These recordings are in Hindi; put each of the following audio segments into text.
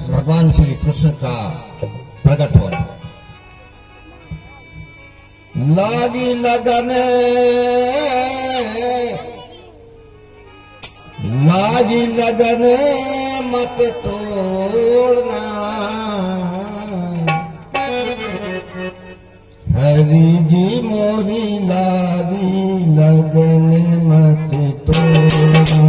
भगवान श्री कृष्ण का प्रकट होना। लागी लगन मत तोड़ना, हरि जी मोरी लागी लगन मत तोड़ना।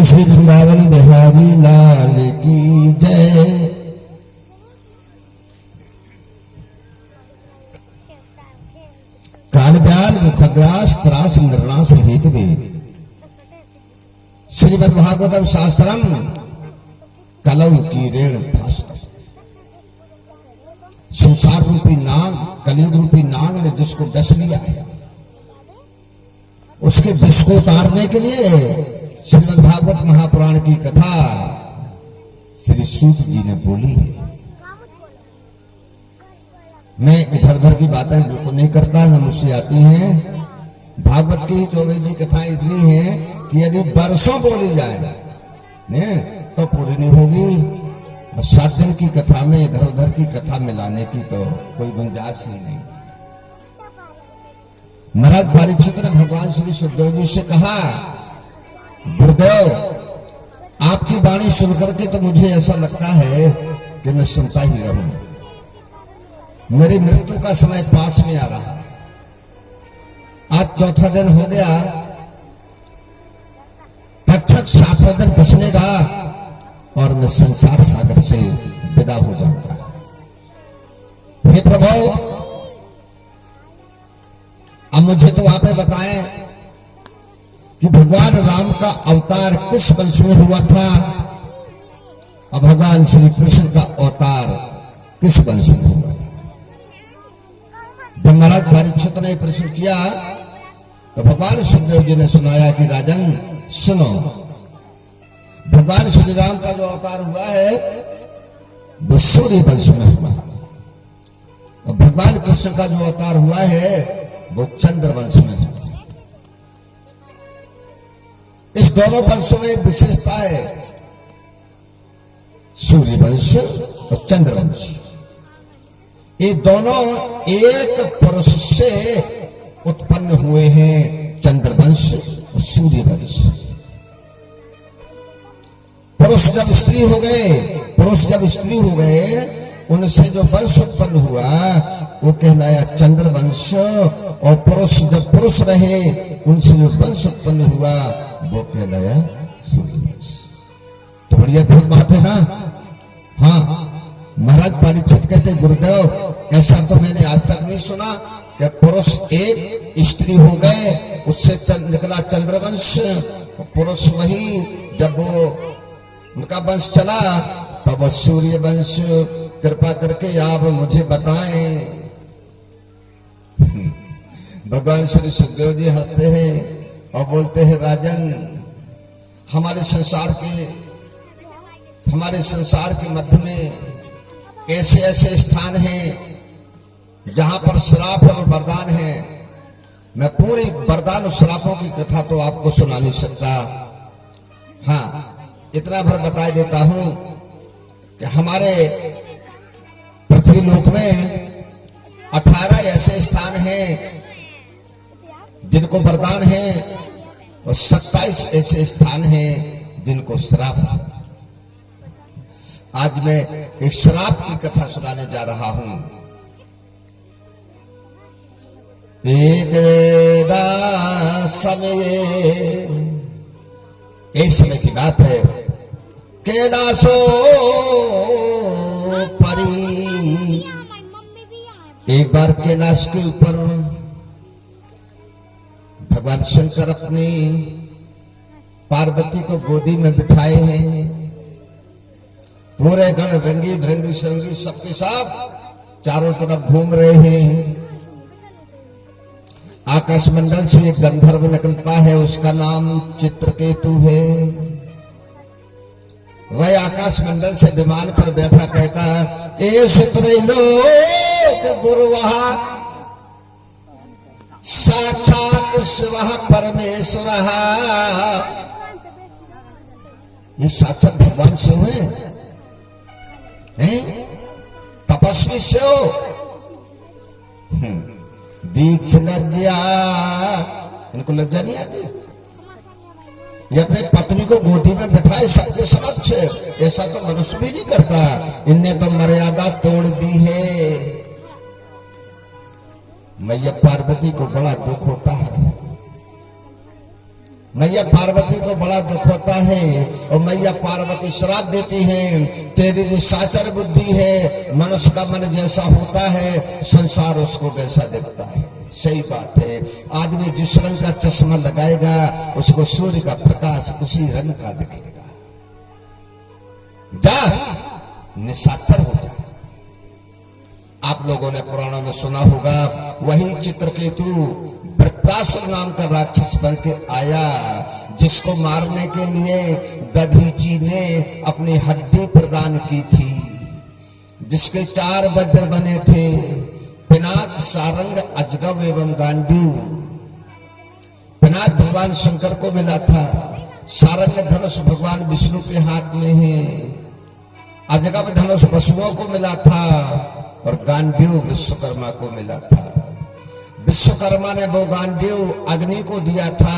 श्री वृंदावन बिहारी लाल की जय। कालव्याल मुखग्रास त्रास निर्णास हेतवे श्रीमद्भागवतम शास्त्रम कलौ की ऋण फास्त। संसार रूपी नाग, कलयुग रूपी नाग ने जिसको डस लिया है, उसके विष को उतारने के लिए श्रीमद् भागवत महापुराण की कथा श्री सूत जी ने बोली है। मैं इधर उधर की बातें बिल्कुल नहीं करता, न मुझसे आती हैं। भागवत की 24 जी कथाएं इतनी हैं कि यदि बरसों बोली जाए ने तो पूरी नहीं होगी। 7 दिन की कथा में इधर उधर की कथा मिलाने की तो कोई गुंजाइश ही नहीं। महाराज परीक्षित ने भगवान श्री सुखदेव जी से कहा, गुरुदेव आपकी वाणी सुनकर के तो मुझे ऐसा लगता है कि मैं सुनता ही रहूं। मेरी मृत्यु का समय पास में आ रहा है। आज 4था दिन हो गया, तब तक 7वां दिन बसनेगा और मैं संसार सागर से विदा हो जाऊंगा। हे प्रभु, अब मुझे तो आप बताएं कि भगवान राम का अवतार किस वंश में हुआ था और भगवान श्री कृष्ण का अवतार किस वंश में हुआ था। जब महाराज परीक्षित ने प्रश्न किया तो भगवान सुखदेव जी ने सुनाया कि राजन सुनो, भगवान श्री राम का जो अवतार हुआ है वो सूर्य वंश में हुआ और भगवान कृष्ण का जो अवतार हुआ है वो चंद्र वंश में हुआ। इस दोनों वंशों में एक विशेषता है, सूर्य वंश और चंद्र वंश। ये दोनों एक पुरुष से उत्पन्न हुए हैं, चंद्र वंश और सूर्य वंश। पुरुष जब स्त्री हो गए, उनसे जो वंश उत्पन्न हुआ वो कहलाया चंद्र वंश, और पुरुष जब पुरुष रहे उनसे जो वंश उत्पन्न हुआ वो कहलाया सूर्य वंश। तो बढ़िया अद्भुत बात है ना। हाँ, महाराज परीक्षित कहते, गुरुदेव ऐसा तो मैंने आज तक नहीं सुना कि पुरुष एक, स्त्री हो गए, उससे निकला चंद्रवंश। पुरुष वही, जब वो उनका वंश चला तब वो सूर्य वंश। कृपा करके आप मुझे बताएं। भगवान श्री सुखदेव जी हंसते हैं और बोलते हैं, राजन हमारे संसार के मध्य में ऐसे ऐसे स्थान हैं जहां पर श्राप और वरदान है। मैं पूरी वरदान और श्रापों की कथा तो आपको सुना नहीं सकता। हाँ, इतना भर बता देता हूं कि हमारे पृथ्वी लोक में 18 ऐसे स्थान हैं जिनको वरदान है और 27 ऐसे स्थान हैं जिनको श्राप है। आज मैं एक श्राप की कथा सुनाने जा रहा हूं। एक समय की बात है, कैलाशो परी। एक बार कैलाश के ऊपर भगवान शंकर अपनी पार्वती को गोदी में बिठाए हैं पूरे गण रंगी भरंगी सरंगी सबके साथ चारों तरफ घूम रहे हैं। आकाश मंडल से एक गंधर्व निकलता है, उसका नाम चित्रकेतु है। वह आकाश मंडल से विमान पर बैठा कहता है, ए त्रैलोक गुरुवः साक्षात शिवः परमेश्वरः। ये साक्षात भगवान शिव हैं? तपस्वी शिव। दीक्ष लज्जा, इनको लज्जा नहीं आती। ये अपने पत्नी को गोदी में बिठाए सबके समक्ष, ऐसा तो मनुष्य भी नहीं करता। इनने तो मर्यादा तोड़ दी है। मैया पार्वती को बड़ा दुख होता है। मैया पार्वती को बड़ा दुख होता है और मैया पार्वती श्राप देती है, तेरी निशाचर बुद्धि है, मनुष्य का मन जैसा होता है संसार उसको वैसा दिखता है। सही बात है, आदमी जिस रंग का चश्मा लगाएगा उसको सूर्य का प्रकाश उसी रंग का दिखेगा। जा निशाचर हो जा। आप लोगों ने पुराणों में सुना होगा, वही चित्रकेतु वृत्रासुर नाम का राक्षस बन के आया, जिसको मारने के लिए दधीची ने अपनी हड्डी प्रदान की थी, जिसके 4 वज्र बने थे, पिनाक, सारंग, अजगव एवं गांडीव। पिनाक भगवान शंकर को मिला था, सारंग धनुष भगवान विष्णु के हाथ में है, अजगव धनुष पशुओं को मिला था और गांडीव विश्वकर्मा को मिला था। विश्वकर्मा ने वो गांडीव अग्नि को दिया था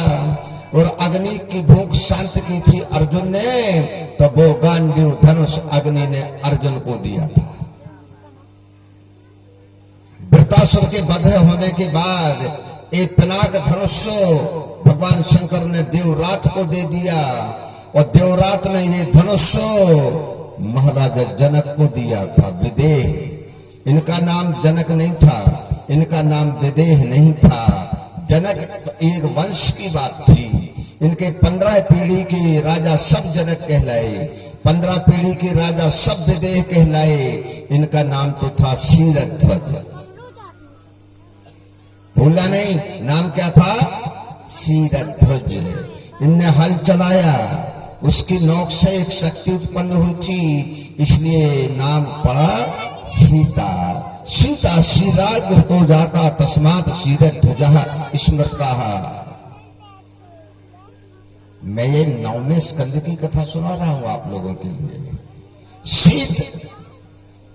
और अग्नि की भूख शांत की थी अर्जुन ने, तो वो गांडीव धनुष अग्नि ने अर्जुन को दिया था। वृत्रासुर के वध होने के बाद एक पिनाक धनुष भगवान शंकर ने देवरात को दे दिया और देवरात ने ये धनुष महाराजा जनक को दिया था। विदेह, इनका नाम जनक नहीं था, इनका नाम विदेह नहीं था। जनक तो एक वंश की बात थी। इनके 15 पीढ़ी के राजा सब जनक कहलाए, 15 पीढ़ी के राजा सब विदेह कहलाए। इनका नाम तो था शीरध्वज। भूला नहीं, नाम क्या था? शीरध्वज। इनने हल चलाया, उसकी नोक से एक शक्ति उत्पन्न हुई थी, इसलिए नाम पड़ा सीता। सीता सीता घृतो जाता तस्मात् शीरध्वजः स्मृतः। मैं ये 9वें स्कंद की कथा सुना रहा हूं आप लोगों के लिए। शीत,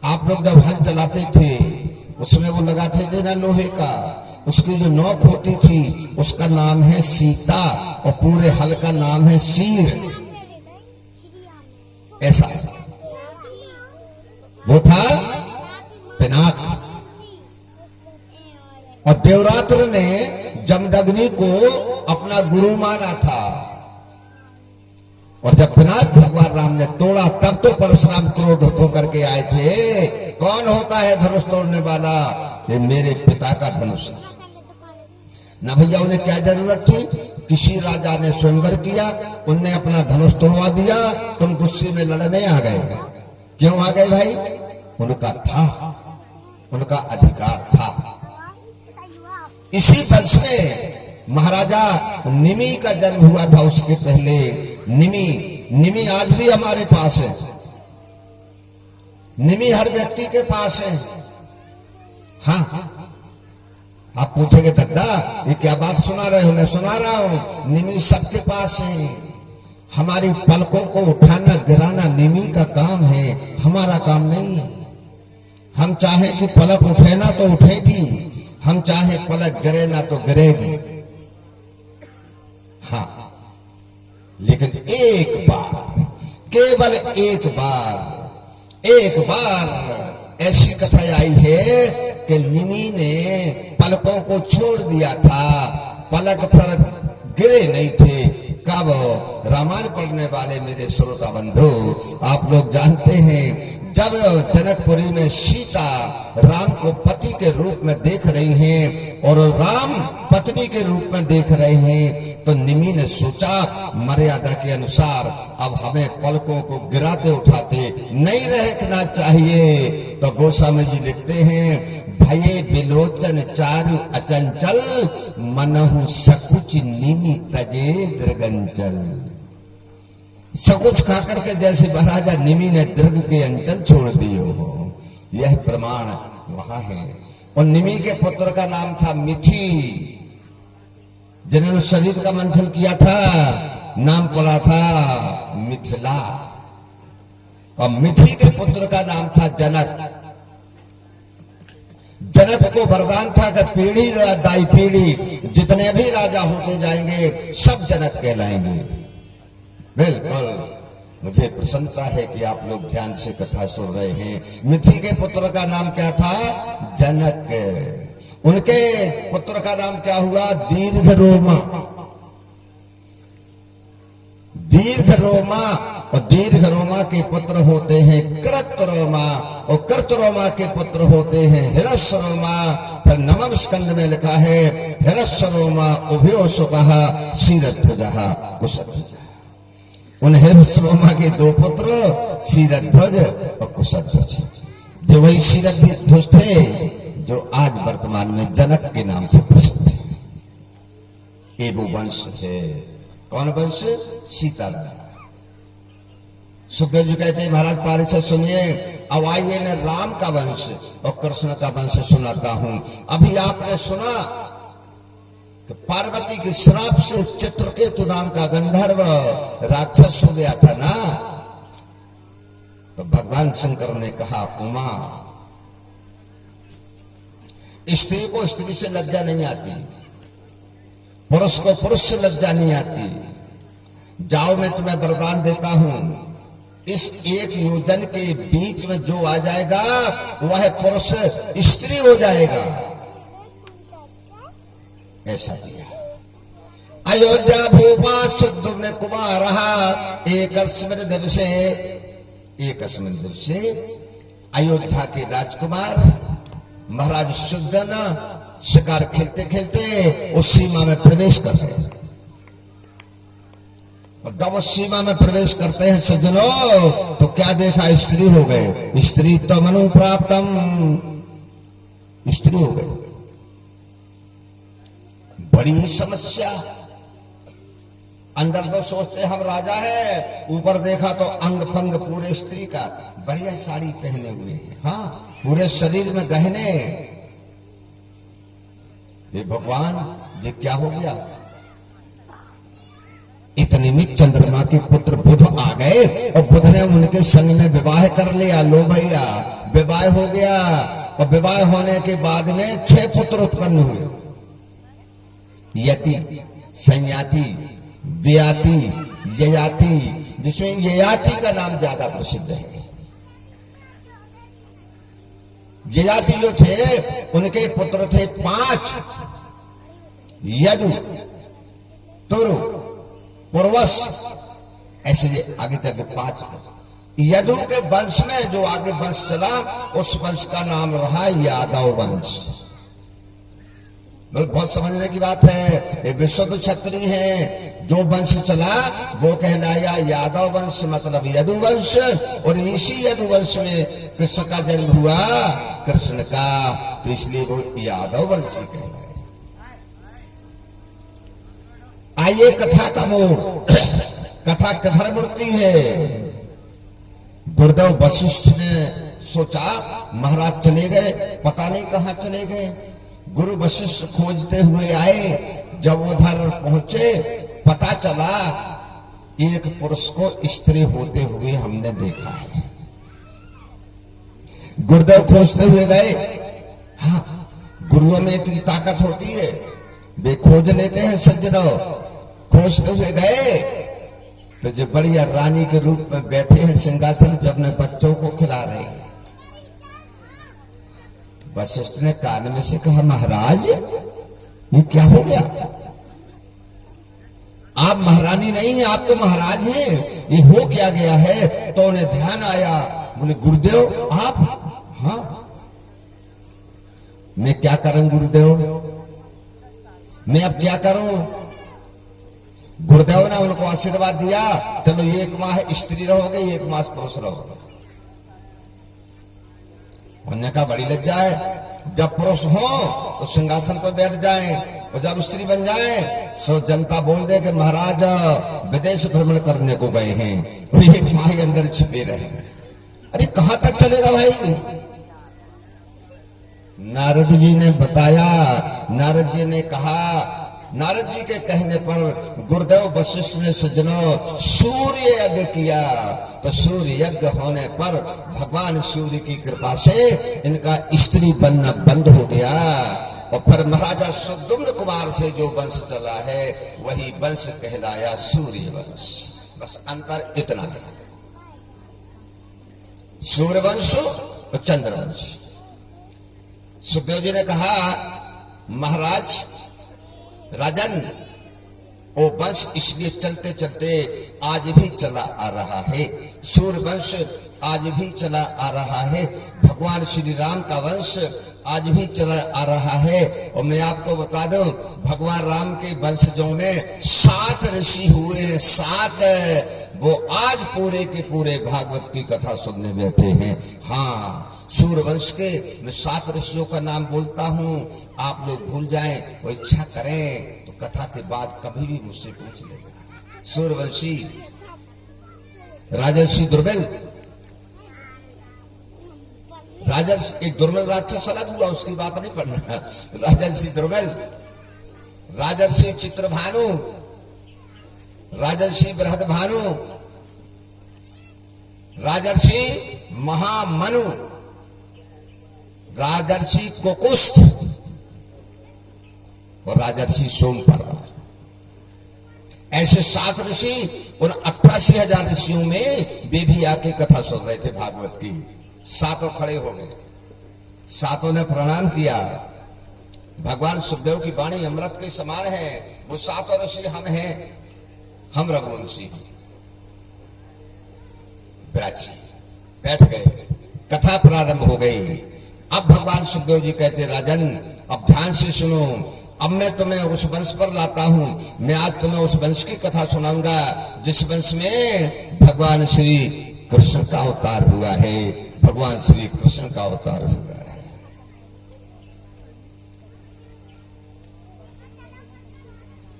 आप लोग जब हल चलाते थे उसमें वो लगाते थे ना लोहे का, उसकी जो नोक होती थी उसका नाम है सीता और पूरे हल का नाम है शीर। ऐसा वो था पिनाक। और देवरात्र ने जमदग्नि को अपना गुरु माना था और जब पिनाक भगवान राम ने तोड़ा तब तो परशुराम क्रोध होकर के आए थे। कौन होता है धनुष तोड़ने वाला? ये मेरे पिता का धनुष है ना। भैया उन्हें क्या जरूरत थी? किसी राजा ने स्वयंवर किया, उनने अपना धनुष तोड़वा दिया, तुम गुस्से में लड़ने आ गए। क्यों आ गए भाई? उनका था, उनका अधिकार था। इसी वर्ष में महाराजा निमि का जन्म हुआ था। उसके पहले निमि आज भी हमारे पास है। निमि हर व्यक्ति के पास है। हाँ, आप पूछेंगे दादा ये क्या बात सुना रहे हो? मैं सुना रहा हूं, निमि सबके पास है। हमारी पलकों को उठाना गिराना निमि का काम है, हमारा काम नहीं है। हम चाहे कि पलक उठे ना तो उठेगी, हम चाहे पलक गिरे ना तो गिरेगी। हाँ, लेकिन एक बार, केवल एक बार ऐसी कथा आई है कि निमि ने पलकों को छोड़ दिया था, पलक पर गिरे नहीं थे। कब? रामायण पढ़ने वाले मेरे श्रोता बंधु, आप लोग जानते हैं जब जनकपुरी में सीता राम को पति के रूप में देख रही हैं और राम पत्नी के रूप में देख रहे हैं, तो निमि ने सोचा मर्यादा के अनुसार अब हमें पलकों को गिराते उठाते नहीं रहना चाहिए। तो गोस्वामी जी लिखते हैं, भये बिलोचन चारु अचंचल, मनहु सकुच निमि तजे दृगंचल। सकुच खाकर के जैसे महाराजा निमि ने दृग के अंचल छोड़ दिए हो, यह प्रमाण वहां है। और निमि के पुत्र का नाम था मिथि, जिन्होंने शरीर का मंथन किया था, नाम पड़ा था मिथिला। और मिथि के पुत्र का नाम था जनक। जनक को वरदान था कि पीढ़ी दाई पीढ़ी जितने भी राजा होते जाएंगे सब जनक कहलाएंगे। बिल्कुल, मुझे प्रसन्नता है कि आप लोग ध्यान से कथा सुन रहे हैं। मिथि के पुत्र का नाम क्या था? जनक। उनके पुत्र का नाम क्या हुआ? दीर्घरोमा। दीर्घरोमा, और दीर्घरोमा के पुत्र होते हैं कृतरोमा, और कृतरोमा के पुत्र होते हैं हिरस्यरोमा। फिर नवम स्कंद में लिखा है, हिरस्यरोमा उभयो सुकः क्षीरध्वजः कुशध्वजः। उन हिरस्यरोमा के दो पुत्र क्षीरध्वज और कुशध्वज, जो वही क्षीरध्वज थे जो आज वर्तमान में जनक के नाम से प्रसिद्ध है। ये वो वंश है। कौन वंश? सीताराम। सुखदेव जी कहते हैं, महाराज पारिषद सुनिए, अब आइए मैं राम का वंश और कृष्ण का वंश सुनाता हूं। अभी आपने सुना कि पार्वती के श्राप से चित्रकेतु नाम का गंधर्व राक्षस हो गया था ना। तो भगवान शंकर ने कहा, उमा, स्त्री को स्त्री से लज्जा नहीं आती, पुरुष को पुरुष से लज्जा नहीं आती। जाओ, मैं तुम्हें वरदान देता हूं, इस एक योजन के बीच में जो आ जाएगा वह पुरुष स्त्री हो जाएगा। ऐसा किया। अयोध्या भूपा सुद्ध कुमार एकस्मिन् दिवसे अयोध्या के राजकुमार महाराज सुद्धन शिकार खेलते खेलते उस सीमा में प्रवेश कर गए। और जब उस सीमा में प्रवेश करते हैं सज्जनों, तो क्या देखा? स्त्री हो गए। स्त्री तो मनु प्राप्तम, स्त्री हो गए। बड़ी समस्या। अंदर तो सोचते हम राजा है, ऊपर देखा तो अंग फंग पूरे स्त्री का, बढ़िया साड़ी पहने हुए हैं, हाँ, पूरे शरीर में गहने। ये भगवान, ये क्या हो गया? इतने में चंद्रमा के पुत्र बुध आ गए और बुध ने उनके संग में विवाह कर लिया। लो भैया, विवाह हो गया। और विवाह होने के बाद में 6 पुत्र उत्पन्न हुए, यति, संयाति, व्याति, ययाति, जिसमें ययाति का नाम ज्यादा प्रसिद्ध है। ययाति जो थे उनके पुत्र थे 5, यदु, तुरु, पुर्वस, ऐसे आगे चल के 5। यदु के वंश में जो आगे वंश चला, उस वंश का नाम रहा यादव वंश। बहुत समझने की बात है। ये विशुद्ध क्षत्रिय है। जो वंश चला वो कहलाया यादव वंश, मतलब यदु वंश। और इसी यदु वंश में कृष्ण का जन्म हुआ, कृष्ण का, तो इसलिए वो यादव वंशी कहलाए। आइए कथा का मोड़। कथा किधर मुड़ती है? गुरुदेव वशिष्ठ ने सोचा, महाराज चले गए, पता नहीं कहां चले गए। गुरु वशिष्ठ खोजते हुए आए। जब उधर पहुंचे, पता चला एक पुरुष को स्त्री होते हुए हमने देखा है। गुरुदेव खोजते हुए गए। हाँ, गुरुओं में इतनी ताकत होती है, वे खोज लेते हैं सज्जनों। खोजते हुए गए तो जो बढ़िया रानी के रूप में बैठे हैं सिंहासन पे, अपने बच्चों को खिला रहे हैं। वशिष्ठ ने कान में से कहा, महाराज ये क्या हो गया? आप महारानी नहीं हैं, आप तो महाराज हैं, ये हो क्या गया है? तो उन्हें ध्यान आया बोले गुरुदेव आप? हाँ। मैं क्या करूं गुरुदेव, मैं अब क्या करूं? गुरुदेव ने उनको आशीर्वाद दिया, चलो 1 माह स्त्री रहोगे, 1 मास पुरुष रहोगे। उन्होंने कहा बड़ी लज्जा है, जब पुरुष हो तो सिंहासन पर बैठ जाएं, और जब स्त्री बन जाएं तो जनता बोल दे कि महाराज विदेश भ्रमण करने को गए हैं और 1 माह अंदर छिपे रहे। अरे कहां तक चलेगा भाई? नारद जी ने बताया, नारद जी ने कहा, नारद जी के कहने पर गुरुदेव वशिष्ठ ने सज्जनों सूर्य यज्ञ किया, तो सूर्य यज्ञ होने पर भगवान सूर्य की कृपा से इनका स्त्री बनना बंद हो गया, और फिर महाराजा सुद्युम्न कुमार से जो वंश चला है वही वंश कहलाया सूर्य वंश। बस अंतर इतना है, सूर्य वंश और चंद्र वंश। सुखदेव जी ने कहा महाराज राजन, वो वंश इसलिए चलते चलते आज भी चला आ रहा है, सूर्य वंश आज भी चला आ रहा है, भगवान श्री राम का वंश आज भी चला आ रहा है। और मैं आपको बता दूं, भगवान राम के वंशजों में 7 ऋषि हुए, 7, वो आज पूरे के पूरे भागवत की कथा सुनने बैठे हैं। हाँ, सूर्यवंश के मैं 7 ऋषियों का नाम बोलता हूं, आप लोग भूल जाएं, वो इच्छा करें तो कथा के बाद कभी भी मुझसे पूछ लेगा। सूर्यवंशी राजर्षि दुर्बल, राजर्षि एक दुर्बल राक्षस अलग हुआ, उसकी बात नहीं पढ़ना। राजर्षि दुर्बल, राजर्षि चित्रभानु, राजर्षि बृहदभानु, राजर्षि महामनु, राजर्षि कुकुस्थ और राजर्षि सोमपर्वा। ऐसे 7 ऋषि उन 88,000 ऋषियों में वे भी आके कथा सुन रहे थे भागवत की। 7 खड़े हो गए, 7 ने प्रणाम किया। भगवान सुखदेव की वाणी अमृत के समान है। वो 7 ऋषि हम हैं, हम रघुवंशी। ब्राची बैठ गए, कथा प्रारंभ हो गई। अब भगवान सुखदेव जी कहते राजन अब ध्यान से सुनो, अब मैं तुम्हें उस वंश पर लाता हूं। मैं आज तुम्हें उस वंश की कथा सुनाऊंगा जिस वंश में भगवान श्री कृष्ण का अवतार हुआ है, भगवान श्री कृष्ण का अवतार हुआ है।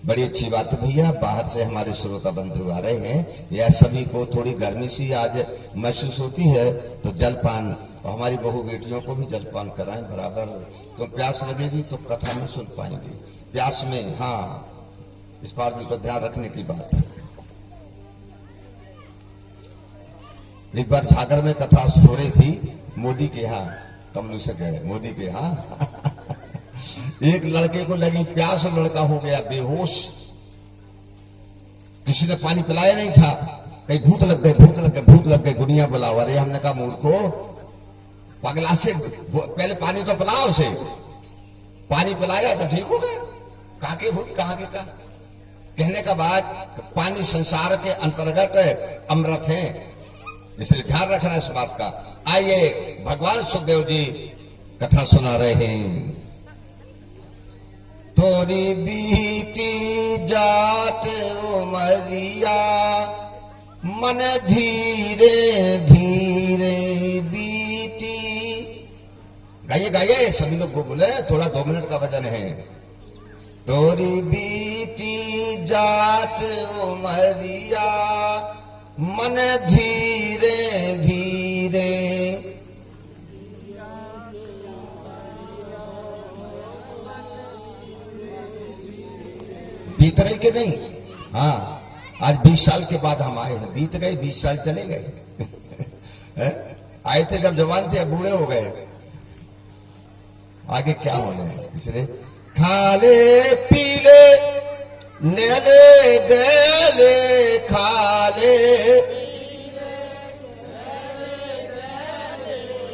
बड़ी अच्छी बात है भैया, बाहर से हमारे श्रोता बंधु आ रहे हैं, या सभी को थोड़ी गर्मी सी आज महसूस होती है, तो जलपान, और हमारी बहू बेटियों को भी जलपान कराएं बराबर। तो प्यास लगेगी तो कथा नहीं सुन पाएंगे, प्यास में। हाँ, इस बात को ध्यान रखने की बात है। एक बार झागर में कथा हो रही थी, मोदी के यहाँ, कमलू से गए मोदी के यहाँ। एक लड़के को लगी प्यास, लड़का हो गया बेहोश, किसी ने पानी पिलाया नहीं था, कहीं भूत लग गए, भूत लग गए, भूत लग गए, दुनिया बुलावा। अरे हमने कहा मूर्खो, पगला से पहले पानी तो पिलाओ उसे, पानी पिलाया तो ठीक हो गया। कहाँ के भूत, कहाँ के का कहने का बाद, पानी संसार के अंतर्गत अमृत है, इसलिए ध्यान रखना इस बात का। आइए भगवान सुखदेव जी कथा सुना रहे हैं। थोड़ी बीती जात उमरिया, मन धीरे धीरे बीती। गाइए गाइए, सभी लोग को बोले, थोड़ा 2 मिनट का भजन है। थोड़ी बीती जात उमरिया, मन धीरे धीरे। बीत रही कि नहीं? हाँ, आज 20 साल के बाद हम आए हैं, बीत गए 20 साल चले गए। आए थे जब जवान थे, अब बूढ़े हो गए, आगे क्या होने है। इसलिए खाले पीले ले ले दे ले, खाले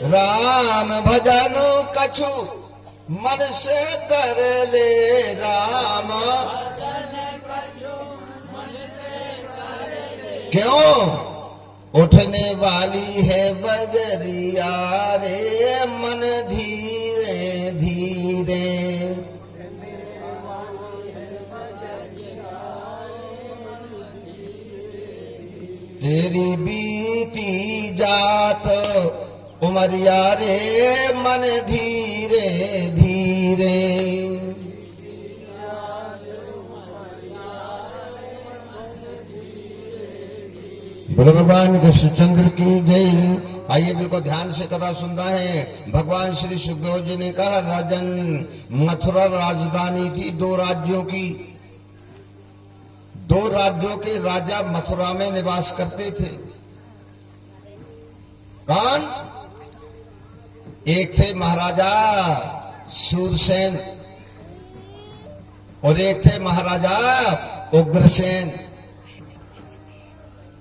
राम भजन कछु मन से कर ले, राम क्यों उठने वाली है बजरिया रे मन धीरे धीरे, तेरी बीती जात उमरिया रे मन धीरे धीरे। बोलो भगवान कृष्णचंद्र की जय। आइए बिल्कुल ध्यान से कथा सुनना है। भगवान श्री सुखदेव जी ने कहा, राजन, मथुरा राजधानी थी दो राज्यों की। दो राज्यों के राजा मथुरा में निवास करते थे। कौन? एक थे महाराजा सूरसेन और एक थे महाराजा उग्रसेन।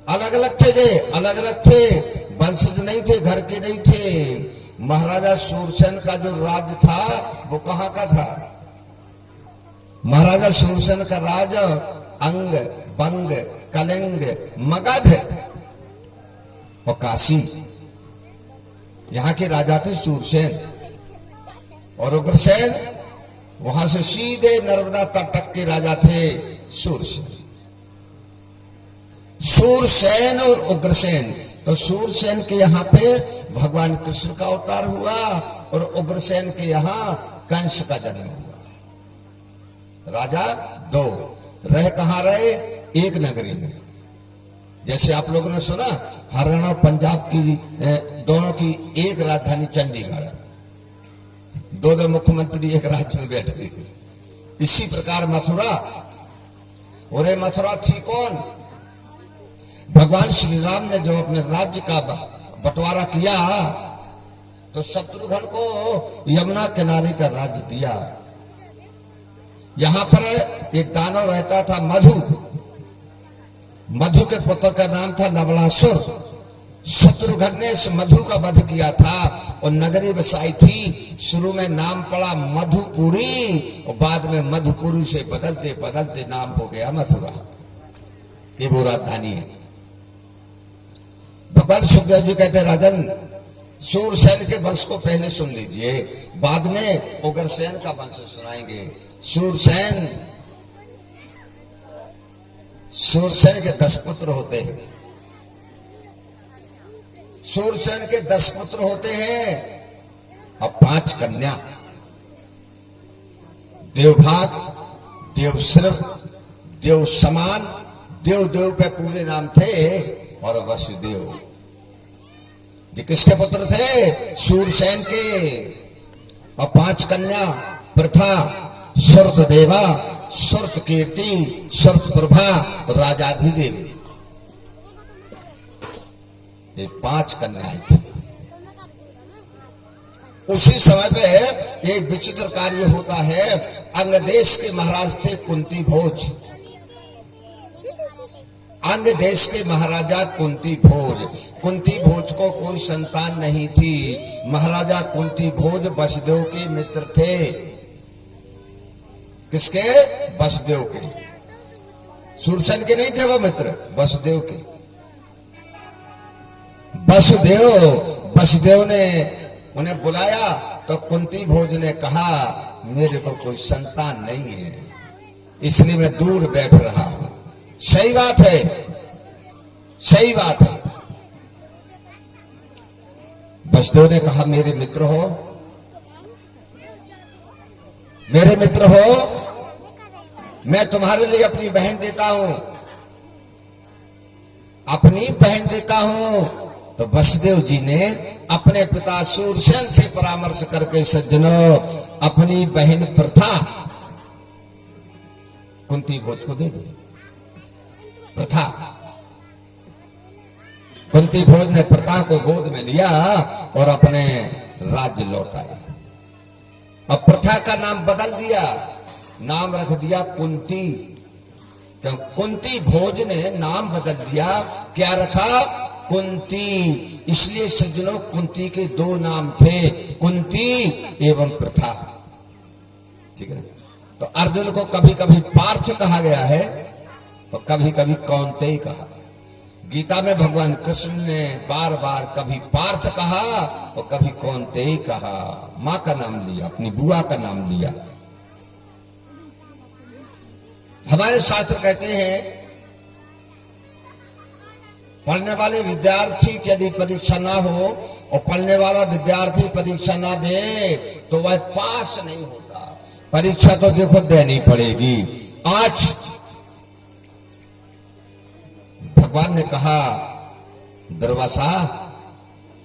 अलग अलग थे, जे अलग अलग थे, वंशज नहीं थे, घर के नहीं थे। महाराजा सूरसेन का जो राज था वो कहां का था? महाराजा सूरसेन का राज अंग, बंग, कलिंग, मगध और काशी, यहां के राजा थे सूरसेन। और उग्रसेन वहां से सीधे नर्मदा तट के राजा थे सूरसेन। सूरसेन और उग्रसेन, तो सूरसेन के यहां पे भगवान कृष्ण का अवतार हुआ और उग्रसेन के यहां कंस का जन्म हुआ। राजा दो, रह कहां रहे? एक नगरी में। जैसे आप लोगों ने सुना हरियाणा और पंजाब की दोनों की एक राजधानी चंडीगढ़, दो दो मुख्यमंत्री एक राज्य में बैठे। इसी प्रकार मथुरा, और मथुरा थी कौन? भगवान श्री राम ने जो अपने राज्य का बंटवारा किया तो शत्रुघ्न को यमुना किनारे का राज्य दिया। यहां पर एक दानव रहता था मधु, मधु के पुत्र का नाम था लवणासुर। शत्रुघ्न ने इस मधु का वध किया था और नगरी बसाई थी। शुरू में नाम पड़ा मधुपुरी और बाद में मधुपुरी से बदलते बदलते नाम हो गया मथुरा। ये वो राजधानी है। भगवान सुखदेव जी कहते, राजन, सूरसेन के वंश को पहले सुन लीजिए, बाद में उग्रसेन का वंश सुनाएंगे। सूरसेन के 10 पुत्र होते हैं। सूरसेन के 10 पुत्र होते हैं और 5 कन्या। देवभाग, देवश्रव, देव समान, देव देव पे पूरे नाम थे, और वसुदेव। ये किसके पुत्र थे? सूरसेन के। और 5 कन्या, प्रथा, सुरत देवा, सुरत कीर्ति, सुरत प्रभा और राजाधिदेव। ये 5 कन्याएं थी। उसी समय पे एक विचित्र कार्य होता है। अंग देश के महाराज थे कुंती भोज। अंग देश के महाराजा कुंती भोज। कुंती भोज को कोई संतान नहीं थी। महाराजा कुंती भोज वसुदेव के मित्र थे। किसके? वसुदेव के। सूरसेन के नहीं थे वो मित्र, वसुदेव के। वसुदेव ने उन्हें बुलाया तो कुंती भोज ने कहा, मेरे को कोई संतान नहीं है, इसलिए मैं दूर बैठ रहा हूं। सही बात है, सही बात है। वसुदेव ने कहा, मेरे मित्र हो, मेरे मित्र हो, मैं तुम्हारे लिए अपनी बहन देता हूं, अपनी बहन देता हूं। तो वसुदेव जी ने अपने पिता सूरसेन से परामर्श करके सज्जनों अपनी बहन प्रथा कुंती भोज को दे दी। प्रथा, कुंती भोज ने प्रथा को गोद में लिया और अपने राज्य लौटाया। अब प्रथा का नाम बदल दिया, नाम रख दिया कुंती। तो कुंती भोज ने नाम बदल दिया, क्या रखा? कुंती। इसलिए सज्जनों कुंती के 2 नाम थे, कुंती एवं प्रथा। ठीक है। तो अर्जुन को कभी कभी पार्थ कहा गया है और कभी कभी कौन्तेय कहा। गीता में भगवान कृष्ण ने बार बार कभी पार्थ कहा और कभी कौन्तेय कहा। मां का नाम लिया, अपनी बुआ का नाम लिया। हमारे शास्त्र कहते हैं पढ़ने वाले विद्यार्थी की यदि परीक्षा ना हो और पढ़ने वाला विद्यार्थी परीक्षा ना दे तो वह पास नहीं होता। परीक्षा तो देखो देनी पड़ेगी। आज भगवान ने कहा दुर्वासा,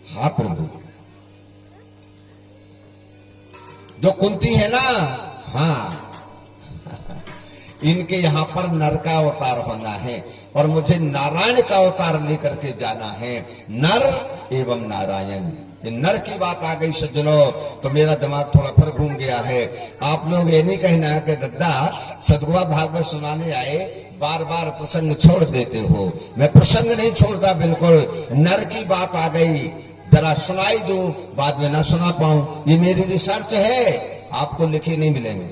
हाँ प्रभु, जो कुंती है ना, हाँ, इनके यहां पर नर का अवतार होना है और मुझे नारायण का अवतार लेकर के जाना है। नर एवं नारायण, ये नर की बात आ गई सज्जनों तो मेरा दिमाग थोड़ा फिर घूम गया है। आप लोग ये नहीं कहना है कि दद्दा सदगुआ भागवत सुनाने आए बार बार प्रसंग छोड़ देते हो। मैं प्रसंग नहीं छोड़ता, बिल्कुल। नर की बात आ गई, जरा सुनाई दूं, बाद में ना सुना पाऊं। ये मेरी रिसर्च है, आपको लिखे नहीं मिलेंगे।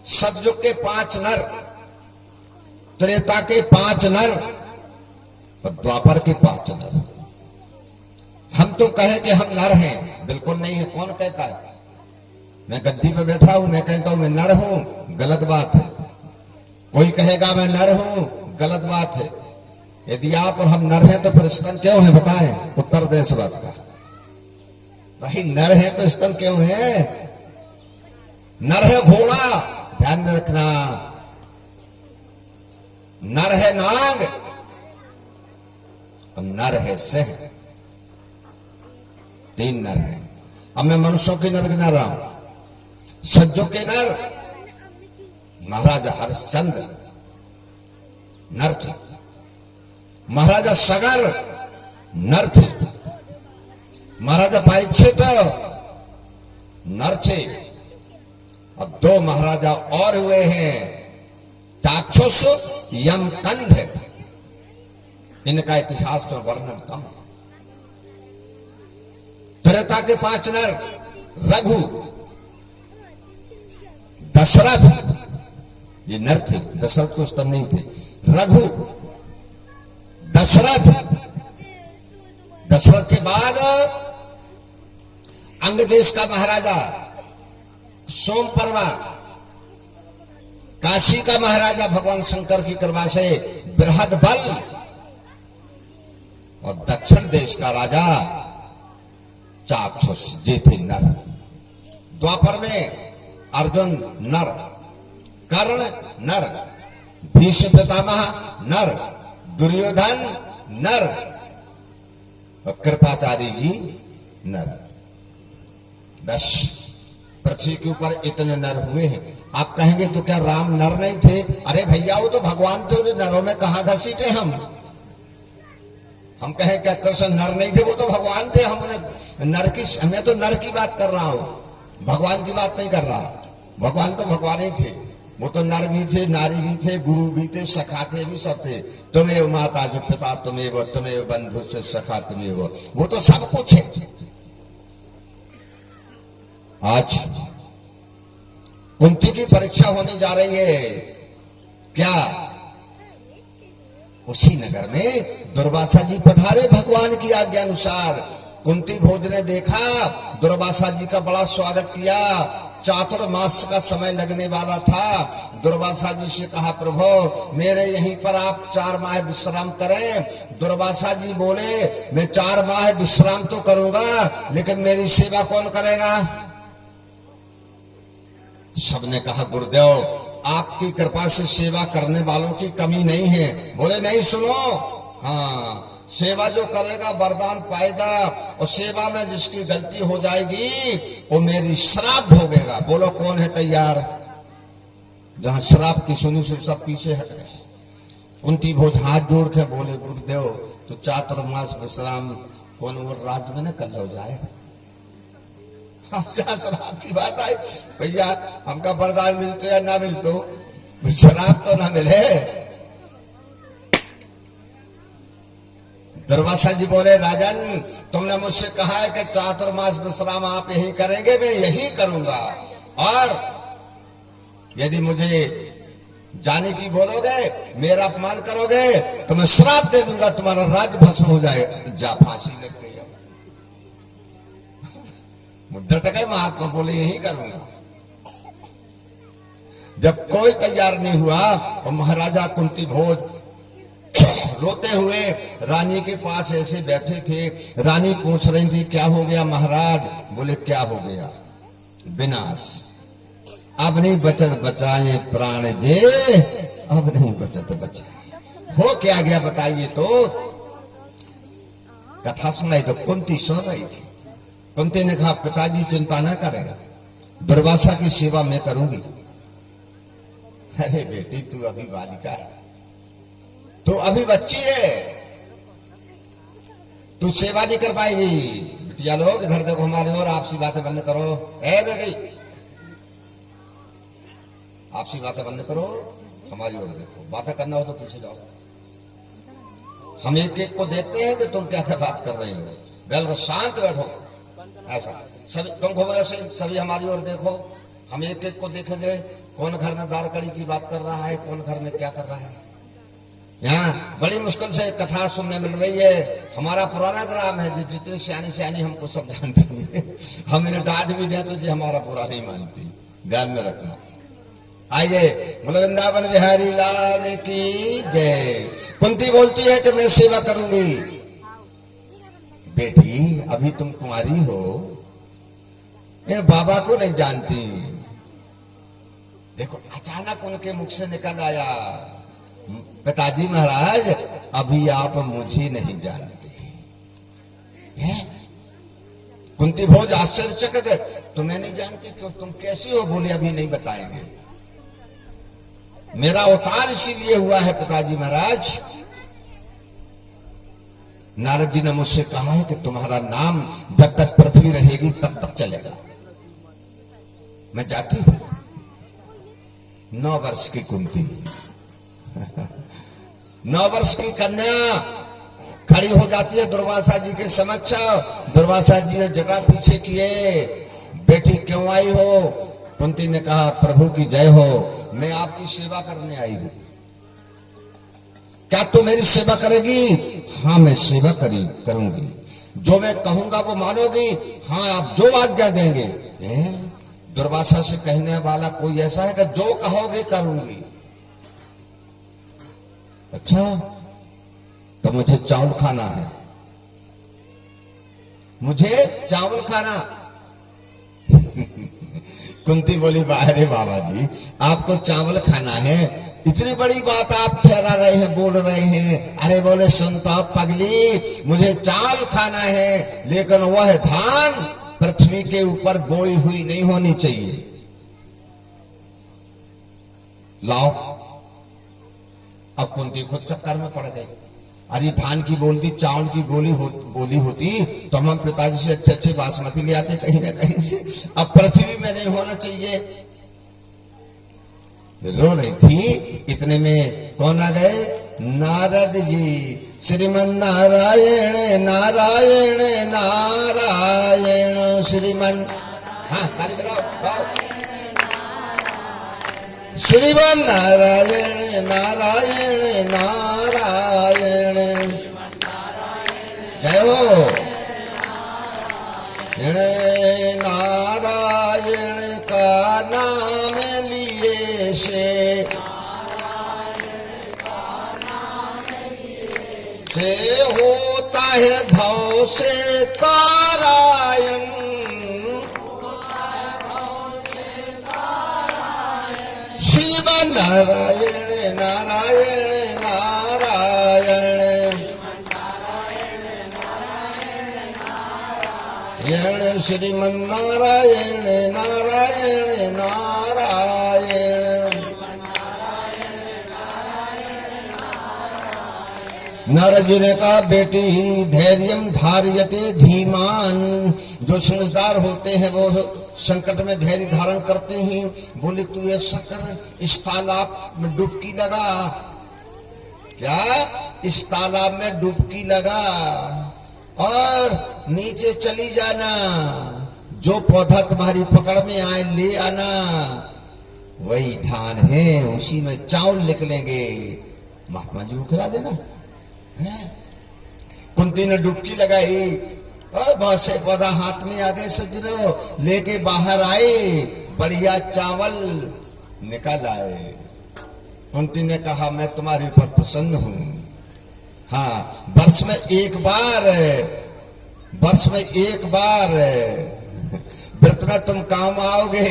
सतयुग के 5 नर, त्रेता के 5 नर और द्वापर के 5 नर। हम तो कहे कि हम नर हैं, बिल्कुल नहीं है। कौन कहता है? मैं गद्दी पे बैठा हूं, मैं कहता हूं मैं नर हूं, गलत बात है। कोई कहेगा मैं नर हूं, गलत बात है। यदि आप और हम नर हैं तो फिर स्तन क्यों है बताएं? उत्तर दे इस बात का। भाई नर है तो स्तन क्यों है? नर है घोड़ा, ध्यान में रखना। नर है नाग और नर है सिंह, 3 नर है। अब मैं मनुष्यों के नर गिना रहा हूं। सज्जों के नर महाराजा हरिश्चंद्र नर थे, महाराजा सगर नर थे, महाराजा परीक्षित नर थे। अब 2 महाराजा और हुए हैं, चाक्षुष, यमकंध। इनका इतिहास में वर्णन कम है। त्रेता के 5 नर, रघु, दशरथ, ये नर थे, दशरथ को स्तन नहीं थे। रघु, दशरथ, दशरथ के बाद अंग देश का महाराजा सोमपर्वा, काशी का महाराजा भगवान शंकर की कृपा से बृहदबल और दक्षिण देश का राजा चाक्षुष, जे थे नर। द्वापर में अर्जुन नर, कर्ण नर, भीष्म पितामह नर, दुर्योधन नर और कृपाचार्य जी नर। बस पृथ्वी के ऊपर इतने नर हुए हैं। आप कहेंगे तो क्या राम नर नहीं थे? अरे भैया वो तो भगवान थे, नरों में कहां घसीटे हम कहें क्या कृष्ण नर नहीं थे? वो तो भगवान थे। हमने नर की, मैं तो नर की बात कर रहा हूं, भगवान की बात नहीं कर रहा। भगवान तो भगवान ही थे, वो तो नर भी थे, नारी भी थे, गुरु भी थे, सखा थे, भी सब थे। तुम्हें माता जो पिता, तुम्हें बंधु से सखा, तुम्हें वो तो सब कुछ है। आज कुंती की परीक्षा होने जा रही है। क्या उसी नगर में दुर्वासा जी पधारे भगवान की आज्ञा अनुसार। कुंती भोज ने देखा, दुर्वासा जी का बड़ा स्वागत किया। चातुर्मास का समय लगने वाला था। दुर्वासा जी से कहा प्रभु मेरे यहीं पर आप 4 माह विश्राम करें। दुर्वासा जी बोले मैं 4 माह विश्राम तो करूंगा, लेकिन मेरी सेवा कौन करेगा? सबने कहा गुरुदेव आपकी कृपा से सेवा करने वालों की कमी नहीं है। बोले नहीं, सुनो, हाँ, सेवा जो करेगा वरदान पाएगा और सेवा में जिसकी गलती हो जाएगी वो मेरी श्राप भोगेगा। बोलो कौन है तैयार? जहां श्राप की सुनी से सब पीछे हट गए। कुंती भोज हाथ जोड़ के बोले गुरुदेव तो चातुर्मास विश्राम कौन वो राज्य में न कल हो जाए। हमसे शराब की बात आई, भैया हमका वरदान मिलते या ना मिलतो, शराब तो ना मिले। दुर्वासा जी बोले राजन तुमने मुझसे कहा है कि चातुर्मास विश्राम आप यही करेंगे, मैं यही करूंगा। और यदि मुझे जाने की बोलोगे, मेरा अपमान करोगे तो मैं श्राप दे दूंगा, तुम्हारा राज्य भस्म हो जाए, जा फांसी लग गई। डट गए महात्मा, बोले यही करूंगा। जब कोई तैयार नहीं हुआ और महाराजा कुंती भोज रोते हुए रानी के पास ऐसे बैठे थे। रानी पूछ रही थी क्या हो गया महाराज? बोले क्या हो गया? विनाश, अब नहीं बचत बचाए प्राण जे, अब नहीं बचत बचाए। हो क्या गया बताइए तो। कथा सुनाई तो कुंती सुन रही थी। कुंती ने कहा पिताजी चिंता न करें, दुर्वासा की सेवा मैं करूंगी। अरे बेटी तू अभी बालिका है, तू अभी बच्ची है, तू सेवा नहीं कर पाएगी। बिटिया लोग इधर देखो हमारी ओर, आपसी बातें बंद करो। ए बेटी आपसी बातें बंद करो, हमारी ओर देखो। बातें करना हो तो पीछे जाओ। हम एक एक को देखते हैं कि तुम क्या क्या बात कर रहे हो। बिल्कुल शांत बैठो, ऐसा सभी तुम को वैसे सभी हमारी ओर देखो। हम एक एक को देखेंगे कौन घर में दार कड़ी की बात कर रहा है, कौन घर में क्या कर रहा है। यहाँ बड़ी मुश्किल से कथा सुनने मिल रही है। हमारा पुराना ग्राम है, जितनी सियानी सियानी हमको सब जानती है। हम इन्हें डांट भी दें तो जी हमारा पूरा नहीं मानती, ध्यान में रखना। आइए बोलो वृंदावन बिहारी लाल की जय। कुंती बोलती है कि मैं सेवा करूंगी। बेटी अभी तुम कुंवारी हो, मेरे बाबा को नहीं जानती। देखो अचानक उनके मुख से निकल आया, पिताजी महाराज अभी आप मुझे नहीं जानते हैं। कुंती भोज आश्चर्यचकित है, तुम्हें नहीं जानते? क्यों, तुम कैसी हो? बोले अभी नहीं बताएंगे। मेरा अवतार इसीलिए हुआ है पिताजी महाराज। नारद जी ने मुझसे कहा है कि तुम्हारा नाम जब तक पृथ्वी रहेगी तब तक चलेगा। मैं जाती हूं। 9 वर्ष की कुंती 9 वर्ष की कन्या खड़ी हो जाती है दुर्वासा जी के समक्ष। दुर्वासा जी ने जगह पीछे किए, बेटी क्यों आई हो? कुंती ने कहा प्रभु की जय हो, मैं आपकी सेवा करने आई हूं। क्या तू मेरी सेवा करेगी? हाँ मैं सेवा करूंगी। जो मैं कहूंगा वो मानोगी? हाँ आप जो आज्ञा देंगे। दुर्वासा से कहने वाला कोई ऐसा है कि जो कहोगे करूंगी। अच्छा तो मुझे चावल खाना है, मुझे चावल खाना। कुंती बोली बाहरे बाबा जी आपको चावल खाना है, इतनी बड़ी बात आप ठहरा रहे हैं, बोल रहे हैं। अरे बोले सुनता पगली, मुझे चावल खाना है लेकिन वह धान पृथ्वी के ऊपर बोई हुई नहीं होनी चाहिए। लाओ। अब कुंती खुद चक्कर में पड़ गई। अरे धान की बोलती, चावल की बोली होती तो हम पिताजी से अच्छे अच्छे बासमती ले आते कहीं ना कहीं से। अब पृथ्वी में नहीं होना चाहिए। रो रही थी, इतने में कौन आ गए? नारद जी। श्रीमन नारायण नारायण नारायण श्रीमन, हाँ ताली बजाओ। श्रीमन नारायण नारायण नारायण, जय हो। नारायण का नाम लिए से होता है भव से तारायण। शिव नारायण नारायण नारायण, यण श्रीमन नारायण नारायण नारायण। नारद जी ने कहा बेटी धैर्यम धार्यते धीमान। जो समझदार होते हैं वो संकट में धैर्य धारण करते हैं। बोले तू ऐसा कर, इस तालाब में डुबकी लगा। क्या? इस तालाब में डुबकी लगा और नीचे चली जाना। जो पौधा तुम्हारी पकड़ में आए ले आना। वही धान है, उसी में चावल निकलेंगे। महात्मा जी को खिला देना है। कुंती ने डुबकी लगाई और बहुत से पौधा हाथ में आगे सजरो लेके बाहर आए, बढ़िया चावल निकल आए। कुंती ने कहा मैं तुम्हारे ऊपर प्रसन्न हूं। हाँ, वर्ष में एक बार व्रत में तुम काम आओगे,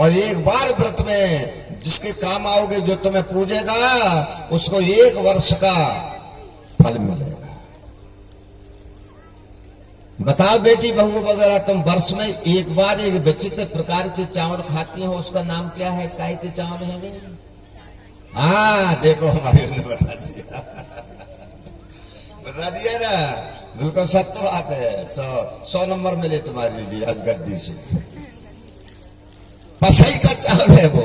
और एक बार व्रत में जिसके काम आओगे, जो तुम्हें पूजेगा, उसको 1 वर्ष का फल मिलेगा। बताओ बेटी बहू वगैरह, तुम वर्ष में एक बार एक विचित्र प्रकार के चावल खाती हो, उसका नाम क्या है? काय के चावल है वे? हाँ देखो, हमारे ने बता दिया ना, बिल्कुल सत्य बात है। 100 नंबर मिले तुम्हारे लिए आज गद्दी से। पसई का चावल है वो।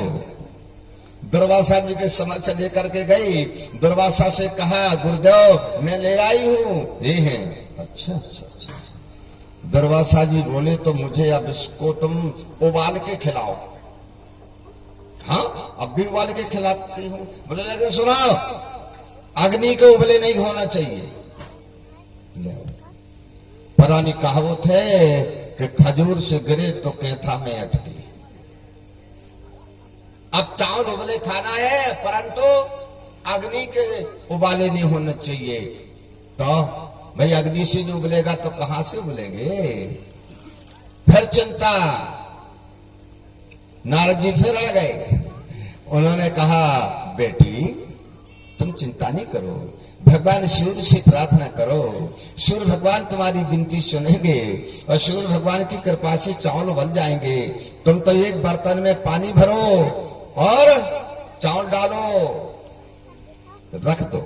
दुर्वासा जी के समक्ष लेकर के गई, दुर्वासा से कहा गुरुदेव मैं ले आई हूं, ये है। अच्छा अच्छा अच्छा। दुर्वासा जी बोले तो मुझे अब इसको तुम उबाल के खिलाओ। हाँ, अब भी उबाल के खिलाती हूं। बोले लगे सुनो, अग्नि के उबले नहीं होना चाहिए। पुरानी कहावत है कि खजूर से गिरे तो कैथा में अटके। अब चावल उबले खाना है, परंतु अग्नि के उबाले नहीं होना चाहिए। तो भाई अग्नि से नहीं उबलेगा तो कहां से उबलेंगे? फिर चिंता। नारद जी फिर आ गए। उन्होंने कहा बेटी तुम चिंता नहीं करो, भगवान सूर्य से प्रार्थना करो, सूर्य भगवान तुम्हारी विनती सुनेंगे और सूर्य भगवान की कृपा से चावल उबल जाएंगे। तुम तो एक बर्तन में पानी भरो और चावल डालो, रख दो।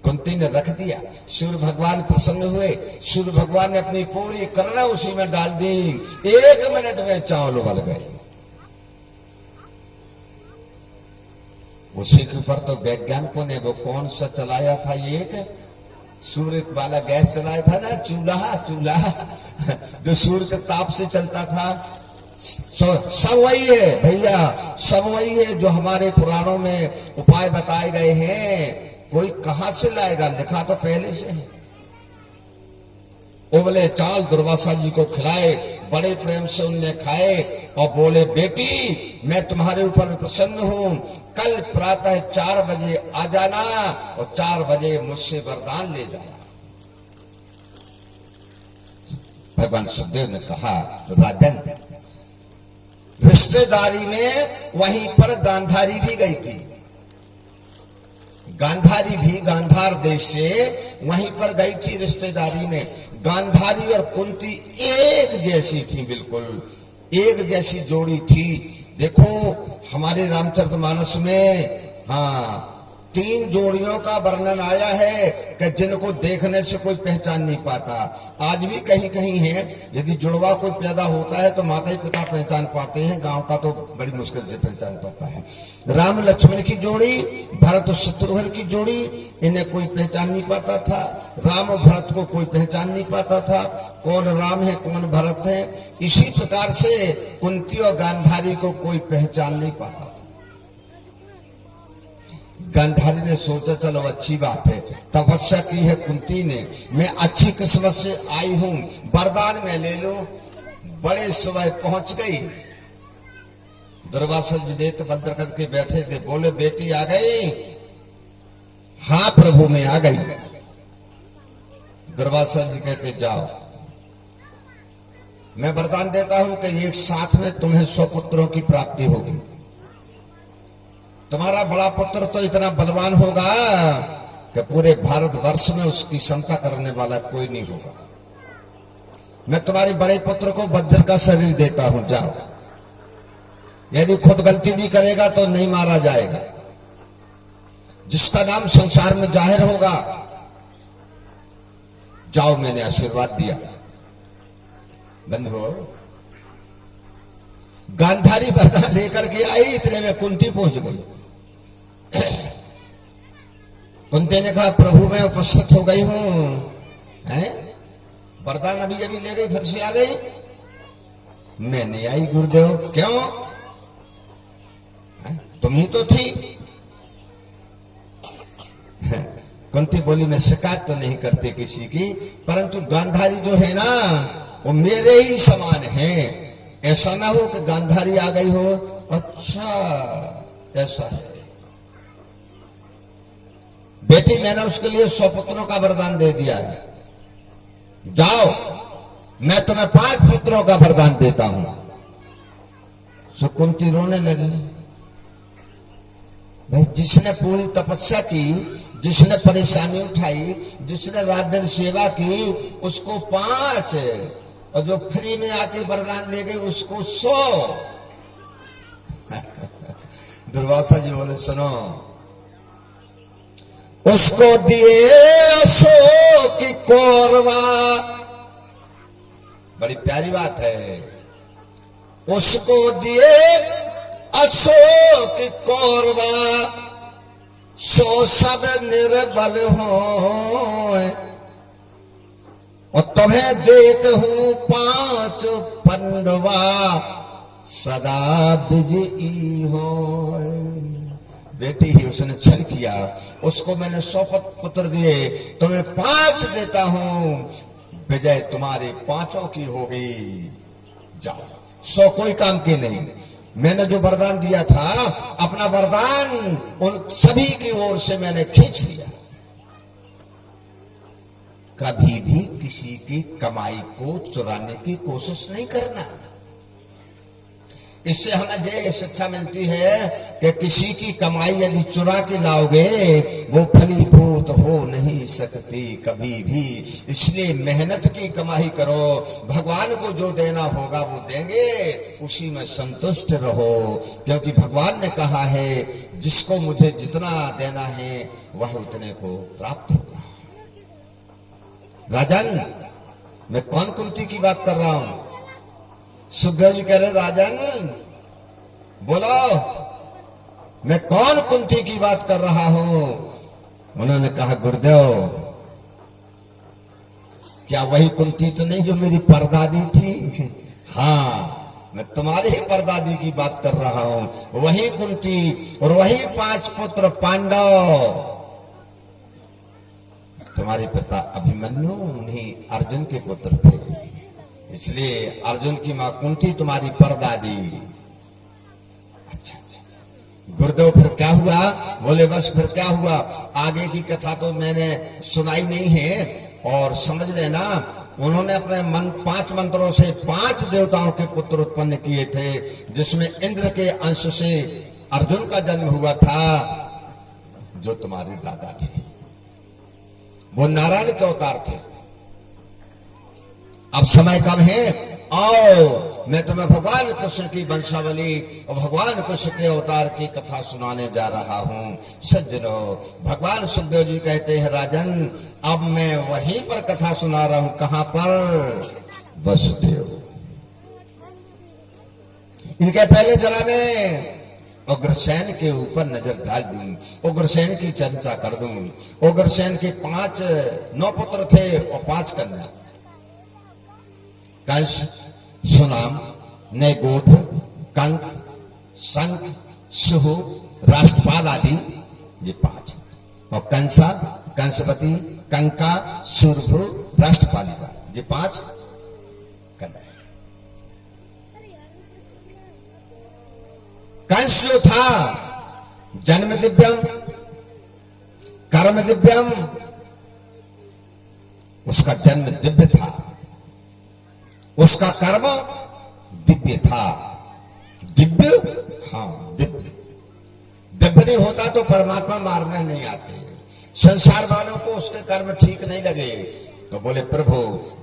कुंती ने रख दिया। सूर्य भगवान प्रसन्न हुए। सूर्य भगवान ने अपनी पूरी करुणा उसी में डाल दी। 1 मिनट में चावल उबल गए। उसी के ऊपर तो वैज्ञानिकों ने वो कौन सा चलाया था, एक सूर्य वाला गैस चलाया था ना, चूल्हा जो सूर्य के ताप से चलता था। सब वही है भैया, सब वही है जो हमारे पुराणों में उपाय बताए गए हैं। कोई कहां से लाएगा, लिखा तो पहले से है। उबले चावल दुर्वासा जी को खिलाए, बड़े प्रेम से उनने खाए और बोले बेटी मैं तुम्हारे ऊपर प्रसन्न हूं, कल प्रातः 4 बजे आ जाना और 4 बजे मुझसे वरदान ले जाना। भगवान सुखदेव ने कहा राजन, रिश्तेदारी में वहीं पर गांधारी भी गई थी। गांधारी भी गांधार देश से वहीं पर गई थी रिश्तेदारी में। गांधारी और कुंती एक जैसी थी, बिल्कुल एक जैसी जोड़ी थी। देखो हमारे रामचरितमानस में 3 जोड़ियों का वर्णन आया है कि जिनको देखने से कोई पहचान नहीं पाता। आज भी कहीं कहीं है, यदि जुड़वा कोई पैदा होता है तो माता ही पिता पहचान पाते हैं, गांव का तो बड़ी मुश्किल से पहचान पाता है। राम लक्ष्मण की जोड़ी, भरत और शत्रुघ्न की जोड़ी, इन्हें कोई पहचान नहीं पाता था। राम और भरत को कोई पहचान नहीं पाता था, कौन राम है कौन भरत है। इसी प्रकार से कुंती और गांधारी को कोई पहचान नहीं पाता था। गांधारी ने सोचा चलो अच्छी बात है, तपस्या की है कुंती ने, मैं अच्छी किस्मत से आई हूं, वरदान में ले लो। बड़े सुबह पहुंच गई। दुर्वासा जी नेत्र बंद करके बैठे थे। बोले बेटी आ गई? हाँ प्रभु मैं आ गई। दुर्वासा जी कहते जाओ, मैं वरदान देता हूं कि एक साथ में तुम्हें 100 पुत्रों की प्राप्ति होगी। तुम्हारा बड़ा पुत्र तो इतना बलवान होगा कि पूरे भारतवर्ष में उसकी क्षमता करने वाला कोई नहीं होगा। मैं तुम्हारे बड़े पुत्र को वज्र का शरीर देता हूं, जाओ। यदि खुद गलती नहीं करेगा तो नहीं मारा जाएगा। जिसका नाम संसार में जाहिर होगा, जाओ मैंने आशीर्वाद दिया। बंद हो। गांधारी वरदान लेकर के आई, इतने में कुंती पहुंच गई। कुंती ने कहा प्रभु मैं उपस्थित हो गई हूं। वरदान अभी अभी ले गई, फिर से आ गई। मैं नहीं आई गुरुदेव। क्यों? तुम ही तो थी। कुंती बोली मैं शिकायत तो नहीं करती किसी की, परंतु गांधारी जो है ना वो मेरे ही समान है। ऐसा ना हो कि गांधारी आ गई हो। अच्छा ऐसा है बेटी, मैंने उसके लिए 100 पुत्रों का वरदान दे दिया है। जाओ मैं तुम्हें 5 पुत्रों का वरदान देता हूं। सो कुंती रोने लगी। भाई जिसने पूरी तपस्या की, जिसने परेशानी उठाई, जिसने रात दिन सेवा की, उसको 5, और जो फ्री में आके वरदान ले गए उसको 100। दुर्वासा जी बोले सुनो, उसको दिए अशोक की कौरवा। बड़ी प्यारी बात है। उसको दिए अशोक की कौरवा, सो सब निर्बल हो, और तुम्हें देत हूं 5 पंडवा, सदा विजयी हो। बेटी ही उसने छल किया, उसको मैंने 100 पुत्र दिए, तुम्हें 5 देता हूं, विजय तुम्हारी 5 की हो गई। जाओ, 100 कोई काम की नहीं। मैंने जो वरदान दिया था, अपना वरदान उन सभी की ओर से मैंने खींच लिया। कभी भी किसी की कमाई को चुराने की कोशिश नहीं करना। इससे हमें ये शिक्षा मिलती है कि किसी की कमाई यदि चुरा के लाओगे वो फलीभूत हो नहीं सकती कभी भी। इसलिए मेहनत की कमाई करो, भगवान को जो देना होगा वो देंगे, उसी में संतुष्ट रहो, क्योंकि भगवान ने कहा है जिसको मुझे जितना देना है वह उतने को प्राप्त होगा। राजन, मैं कौन कुंती की बात कर रहा हूं? सुखदेव जी कह रहे राजन बोलो मैं कौन कुंती की बात कर रहा हूं? उन्होंने कहा गुरुदेव, क्या वही कुंती तो नहीं जो मेरी परदादी थी? हाँ, मैं तुम्हारी ही परदादी की बात कर रहा हूं, वही कुंती और वही 5 पुत्र पांडव। तुम्हारे पिता अभिमन्यु उन्हीं अर्जुन के पुत्र थे, इसलिए अर्जुन की मां कुंती तुम्हारी परदादी। अच्छा अच्छा अच्छा। गुरुदेव फिर क्या हुआ? बोले बस फिर क्या हुआ, आगे की कथा तो मैंने सुनाई नहीं है, और समझ लेना उन्होंने अपने 5 मंत्रों से 5 देवताओं के पुत्र उत्पन्न किए थे, जिसमें इंद्र के अंश से अर्जुन का जन्म हुआ था, जो तुम्हारे दादा थे। वो नारायण के अवतार थे। अब समय कम है, आओ मैं तुम्हें भगवान कृष्ण की वंशावली और भगवान कृष्ण के अवतार की कथा सुनाने जा रहा हूं। सज्जनों, भगवान सुखदेव जी कहते हैं राजन, अब मैं वहीं पर कथा सुना रहा हूं। कहां पर? वसुदेव। इनके पहले जरा मैं उग्रसेन के ऊपर नजर डाल दूं, उग्रसेन की चर्चा कर दूं। उग्रसेन के 9 पुत्र थे और 5 कन्या। कंस, सुनाम, नैगोध, कंक, संक, सुहु, राष्ट्रपाल आदि, ये 5। और कंसा, कंसपति, कंका, सुरभु, राष्ट्रपालिका, ये 5 कन्या। कंस जो था जन्म दिव्यम, कर्म दिव्यम, उसका जन्म दिव्य था, उसका कर्म दिव्य था। दिव्य, हाँ दिव्य। दिव्य नहीं होता तो परमात्मा मारने नहीं आते। संसार वालों को उसके कर्म ठीक नहीं लगे तो बोले प्रभु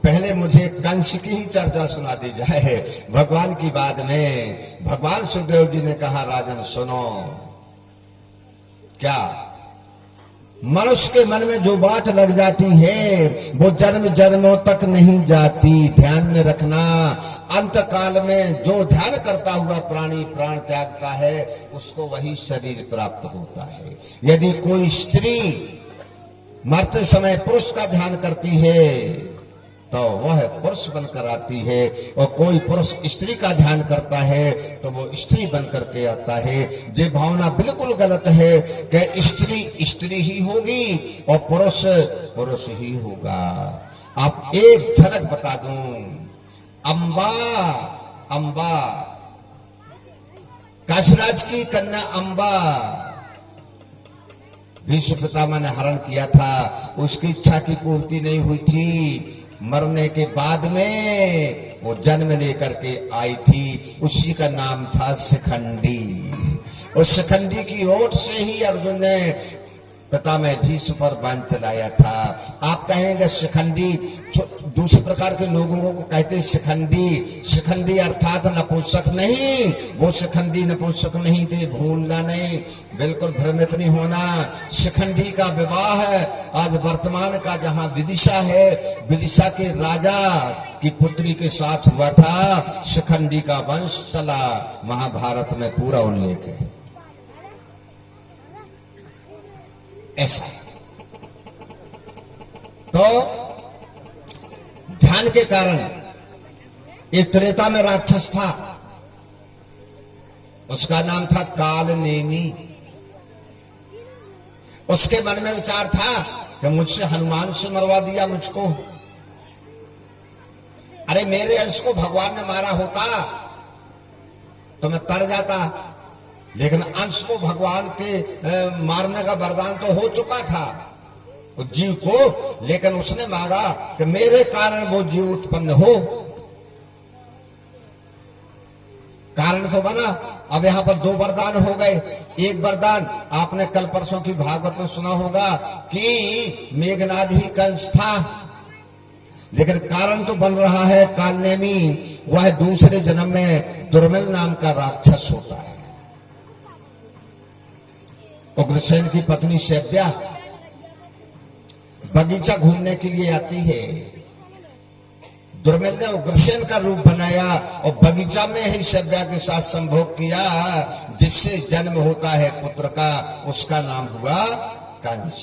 पहले मुझे कंस की ही चर्चा सुना दी जाए, भगवान की बाद में। भगवान सुखदेव जी ने कहा राजन सुनो, क्या मनुष्य के मन में जो बात लग जाती है वो जन्म जन्मों तक नहीं जाती। ध्यान में रखना, अंत काल में जो ध्यान करता हुआ प्राणी प्राण त्यागता है उसको वही शरीर प्राप्त होता है। यदि कोई स्त्री मरते समय पुरुष का ध्यान करती है तो वह पुरुष बनकर आती है, और कोई पुरुष स्त्री का ध्यान करता है तो वो स्त्री बनकर के आता है। ये भावना बिल्कुल गलत है कि स्त्री स्त्री ही होगी और पुरुष पुरुष ही होगा। आप एक झलक बता दूं, अंबा अंबा काशीराज की कन्या अंबा, भीष्म पितामह ने हरण किया था, उसकी इच्छा की पूर्ति नहीं हुई थी। मरने के बाद में वो जन्म लेकर के आई थी, उसी का नाम था शिखंडी। उस शिखंडी की ओट से ही अर्जुन ने पितामह भीष्म पर बाण चलाया था। आप कहेंगे शिखंडी, दूसरे प्रकार के लोगों को कहते शिखंडी। शिखंडी अर्थात नपुंसक नहीं, वो शिखंडी नपुंसक नहीं थे, भूलना नहीं, बिल्कुल भ्रमित नहीं होना। शिखंडी का विवाह आज वर्तमान का जहां विदिशा है, विदिशा के राजा की पुत्री के साथ हुआ था। शिखंडी का वंश चला, महाभारत में पूरा उल्लेख है। ऐसा तो ध्यान के कारण एक त्रेता में राक्षस था, उसका नाम था कालनेमी। उसके मन में विचार था कि मुझसे हनुमान से मरवा दिया मुझको, अरे मेरे अंश को भगवान ने मारा होता तो मैं तर जाता, लेकिन अंश को भगवान के मारने का वरदान तो हो चुका था उस जीव को, लेकिन उसने मांगा कि मेरे कारण वो जीव उत्पन्न हो। कारण तो बना। अब यहां पर दो वरदान हो गए। एक वरदान आपने कल परसों की भागवत में सुना होगा कि मेघनाद ही कंस था, लेकिन कारण तो बन रहा है कालनेमी। वह दूसरे जन्म में दुर्मिल नाम का राक्षस होता है। उग्रसेन की पत्नी शैव्या बगीचा घूमने के लिए आती है। दुर्मिल ने उग्रसेन का रूप बनाया और बगीचा में ही शैव्या के साथ संभोग किया, जिससे जन्म होता है पुत्र का। उसका नाम हुआ कंस।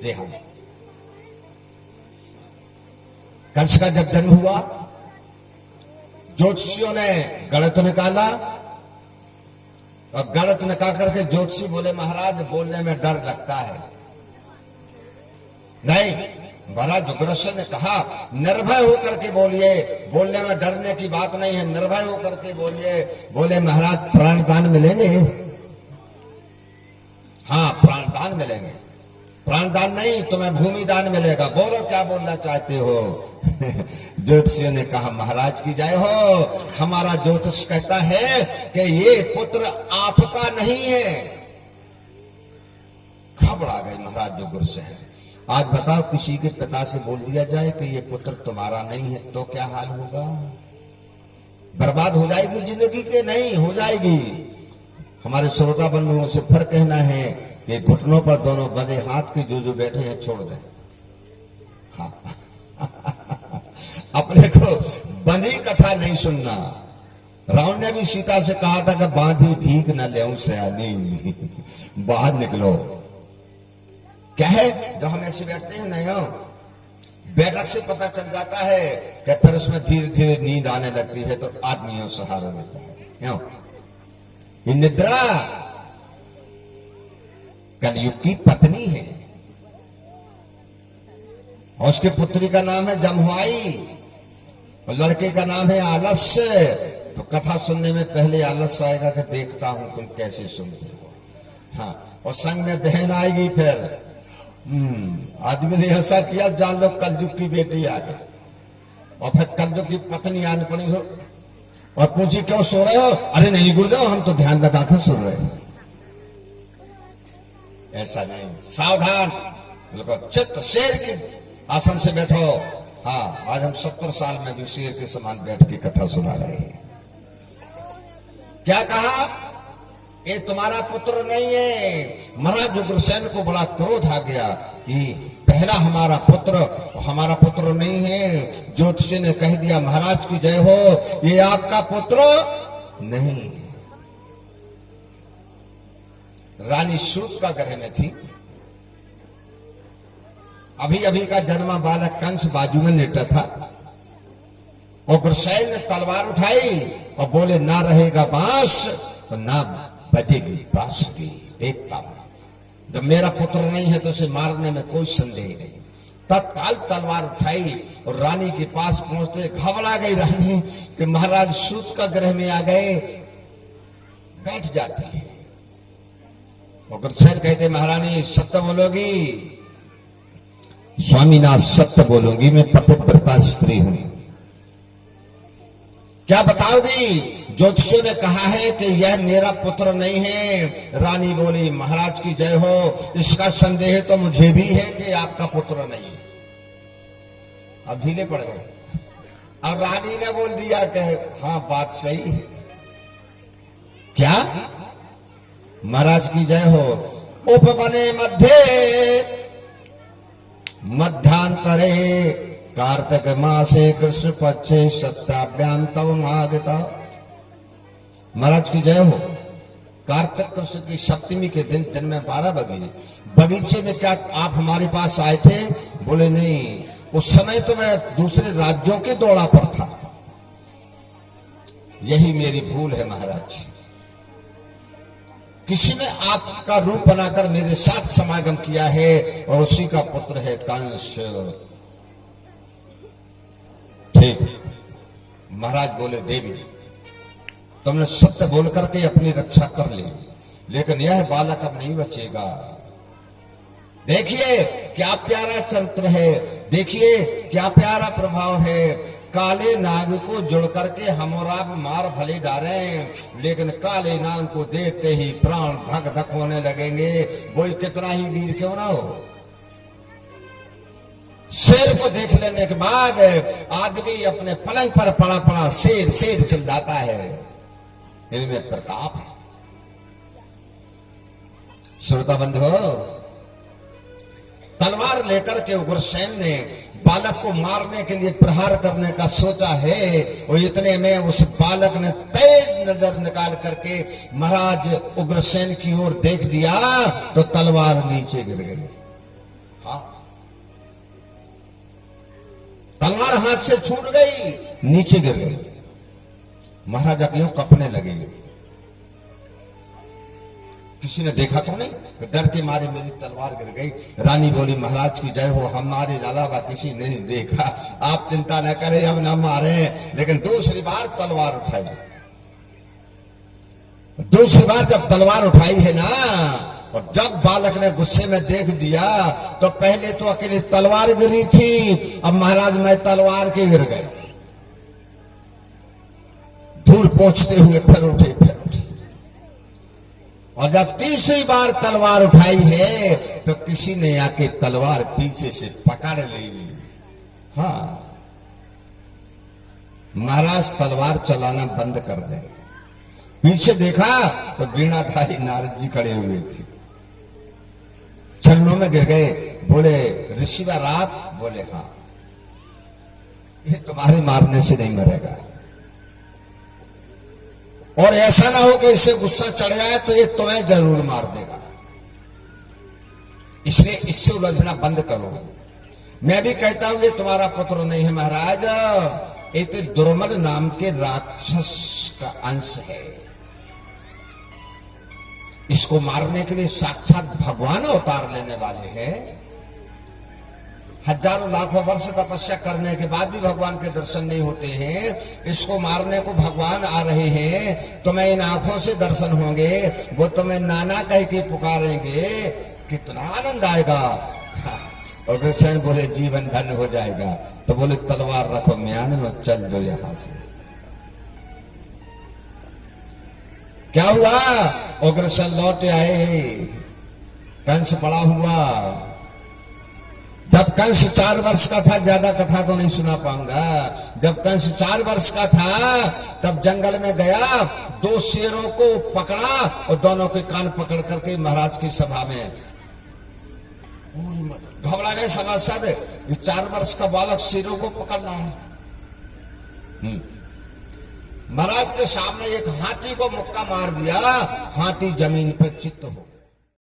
जी हाँ, कंस का जब जन्म हुआ, ज्योतिषियों ने गणित निकाला और गणित निकाल करके ज्योतिषी बोले महाराज बोलने में डर लगता है। नहीं, महाराज उग्रसेन ने कहा निर्भय होकर के बोलिए, बोलने में डरने की बात नहीं है, निर्भय होकर के बोलिए। बोले महाराज प्राणदान मिलेंगे? हाँ प्राणदान मिलेंगे। प्राणदान नहीं तुम्हें भूमि दान मिलेगा। बोलो क्या बोलना चाहते हो? ज्योतिषियों ने कहा महाराज की जय हो, हमारा ज्योतिष कहता है कि ये पुत्र आपका नहीं है। घबरा गए महाराज उग्रसेन। आज बताओ किसी के पिता से बोल दिया जाए कि ये पुत्र तुम्हारा नहीं है तो क्या हाल होगा? बर्बाद हो जाएगी जिंदगी के? नहीं हो जाएगी। हमारे श्रोता बंधुओं से फिर कहना है कि घुटनों पर दोनों बंधे हाथ के जो बैठे हैं छोड़ दें। हाँ अपने को बंधी कथा नहीं सुनना। रावण ने भी सीता से कहा था कि बांधी भीख न ले सयानी, बाहर निकलो। क्या है जो हम ऐसे बैठते हैं नहीं, बैठक से पता चल जाता है कि फिर उसमें धीरे धीरे नींद आने लगती है तो आदमियों सहारा लेता है। क्यों? ये निद्रा कलयुग की पत्नी है और उसके पुत्री का नाम है जमवाई और लड़के का नाम है आलस्य। तो कथा सुनने में पहले आलस्य आएगा कि देखता हूं तुम कैसे सुनते हो। हाँ, और संग में बहन आएगी। फिर आदमी ने ऐसा किया जान लो कलयुग की बेटी आ गई, और फिर कलयुग की पत्नी आने पड़ी हो और पूछी क्यों सो रहे हो? अरे नहीं गुरुदेव हम तो ध्यान लगाकर सो रहे हैं। ऐसा नहीं, सावधान, बिल्कुल चित्त शेर के आसन से बैठो। हाँ, आज हम 70 साल में भी शेर के समान बैठ के कथा सुना रहे हैं। क्या कहा? ये तुम्हारा पुत्र नहीं है। महाराज उग्रसेन को बड़ा क्रोध आ गया कि पहला हमारा पुत्र नहीं है। ज्योतिषी ने कह दिया महाराज की जय हो, ये आपका पुत्र नहीं। रानी सूत का ग्रह में थी। अभी अभी का जन्मा बालक कंस बाजू में लेटा था, और गुरसैन ने तलवार उठाई और बोले ना रहेगा बांस तो ना बजेगी बांसुरी। देखता हूं जब मेरा पुत्र नहीं है तो उसे मारने में कोई संदेह नहीं। तत्काल तलवार उठाई और रानी के पास पहुंचते घबरा गई रानी कि महाराज सूत का ग्रह में आ गए, बैठ जाती है। और गुरसैन कहते महारानी सत्य बोलोगी? स्वामीनाथ सत्य बोलूंगी, मैं पतिव्रता स्त्री हूं। क्या बताओगी? ज्योतिषियों ने कहा है कि यह मेरा पुत्र नहीं है। रानी बोली महाराज की जय हो, इसका संदेह तो मुझे भी है कि आपका पुत्र नहीं है। अब ढीले पड़ गए। अब रानी ने बोल दिया कि हाँ बात सही है। क्या? महाराज की जय हो। उपवने मध्य मध्यांतरे कार्तिक मासे कृष्ण पक्षे सप्ताभ्याम तव मागता। महाराज की जय हो। कार्तिक कृष्ण की सप्तमी के दिन में 12 बजे बगीचे में क्या आप हमारे पास आए थे? बोले नहीं, उस समय तो मैं दूसरे राज्यों के दौड़ा पर था। यही मेरी भूल है महाराज। किसी ने आपका रूप बनाकर मेरे साथ समागम किया है और उसी का पुत्र है कंस। ठीक। महाराज बोले देवी तुमने सत्य बोल करके अपनी रक्षा कर ली, लेकिन यह बालक अब नहीं बचेगा। देखिए क्या प्यारा चरित्र है, देखिए क्या प्यारा प्रभाव है। काले नाग को जुड़ करके हम और आप मार भले डाले, लेकिन काले नाग को देखते ही प्राण धक धक होने लगेंगे, वो कितना ही वीर क्यों ना हो। शेर को देख लेने के बाद आदमी अपने पलंग पर पड़ा पड़ा शेर शेर चिल्लाता है, इनमें प्रताप है। श्रोता बंधु, तलवार लेकर के उग्रसेन ने बालक को मारने के लिए प्रहार करने का सोचा है, और इतने में उस बालक ने तेज नजर निकाल करके महाराज उग्रसेन की ओर देख दिया तो तलवार नीचे गिर गई। हाँ, तलवार हाथ से छूट गई, नीचे गिर गई। महाराजा क्यों कपने लगे। किसी ने देखा तो नहीं कि डर के मारे मेरी तलवार गिर गई। रानी बोली महाराज की जय हो, हमारे अलावा किसी ने नहीं देखा, आप चिंता न करें, अब न मारे। लेकिन दूसरी बार तलवार उठाई। दूसरी बार जब तलवार उठाई है ना, और जब बालक ने गुस्से में देख दिया तो पहले तो अकेली तलवार गिरी थी, अब महाराज मैं तलवार के गिर गए। धूल पहुंचते हुए फिर उठे। और जब तीसरी बार तलवार उठाई है तो किसी ने आके तलवार पीछे से पकड़ ली। हाँ, महाराज तलवार चलाना बंद कर दे। पीछे देखा तो वीणाधारी नारद जी खड़े हुए थे, चरणों में गिर गए। बोले ऋषिवर आप? बोले हाँ। ये तुम्हारे मारने से नहीं मरेगा, और ऐसा ना हो कि इससे गुस्सा चढ़ जाए तो ये तुम्हें जरूर मार देगा, इसलिए इससे उलझना बंद करो। मैं भी कहता हूं ये तुम्हारा पुत्र नहीं है महाराज, एक दुर्मल नाम के राक्षस का अंश है। इसको मारने के लिए साक्षात भगवान अवतार लेने वाले हैं। हजारों लाखों वर्ष तपस्या करने के बाद भी भगवान के दर्शन नहीं होते हैं। इसको मारने को भगवान आ रहे हैं, तुम्हें इन आंखों से दर्शन होंगे, वो तुम्हें नाना कह के पुकारेंगे, कितना आनंद आएगा। और कृष्ण बोले जीवन धन्य हो जाएगा। तो बोले तलवार रखो म्यान में, चल दो यहां से। क्या हुआ? उग्रसेन लौट आए, कंस पड़ा हुआ। जब कंस 4 वर्ष का था, ज्यादा कथा तो नहीं सुना पाऊंगा, जब कंस 4 वर्ष का था तब जंगल में गया, 2 शेरों को पकड़ा और दोनों के कान पकड़ करके महाराज की सभा में घबरा गए सभासद। 4 वर्ष का बालक शेरों को पकड़ना है। महाराज के सामने एक हाथी को मुक्का मार दिया, हाथी जमीन पे चित्त हो।